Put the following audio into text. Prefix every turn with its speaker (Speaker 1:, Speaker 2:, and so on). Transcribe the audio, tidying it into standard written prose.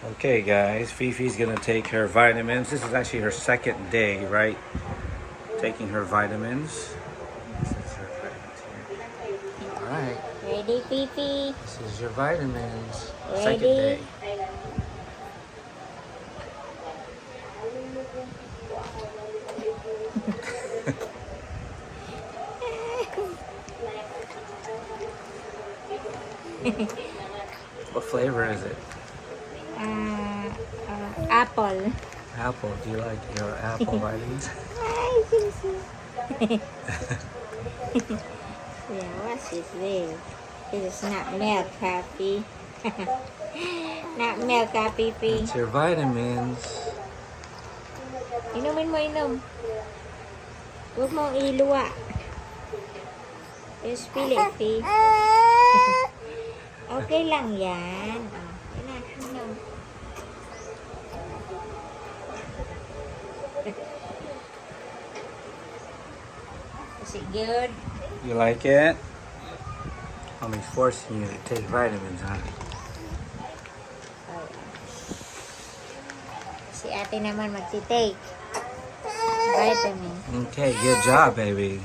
Speaker 1: Okay, guys, Fifi's gonna take her vitamins. This is actually her second day, right? Taking her vitamins. This is her vitamins here. All right.
Speaker 2: Ready, Fifi?
Speaker 1: This is your vitamins.
Speaker 2: Ready?
Speaker 1: Second day. What flavor is it?
Speaker 2: Apple.
Speaker 1: Apple. Do you like your apple vitamins?
Speaker 2: Ay, Fifi. Yeah, what's this there? This is not milk, Happy. Not milk, Fifi.
Speaker 1: It's your vitamins.
Speaker 2: Inumin mo, inom. Huwag mong iluwa. Just spill it, Fifi. Okay lang yan. Yan na, inom. Is it good?
Speaker 1: You like it? Mommy's forcing you to take vitamins, huh?
Speaker 2: Si ate naman magti-take vitamin.
Speaker 1: Okay, good job, baby.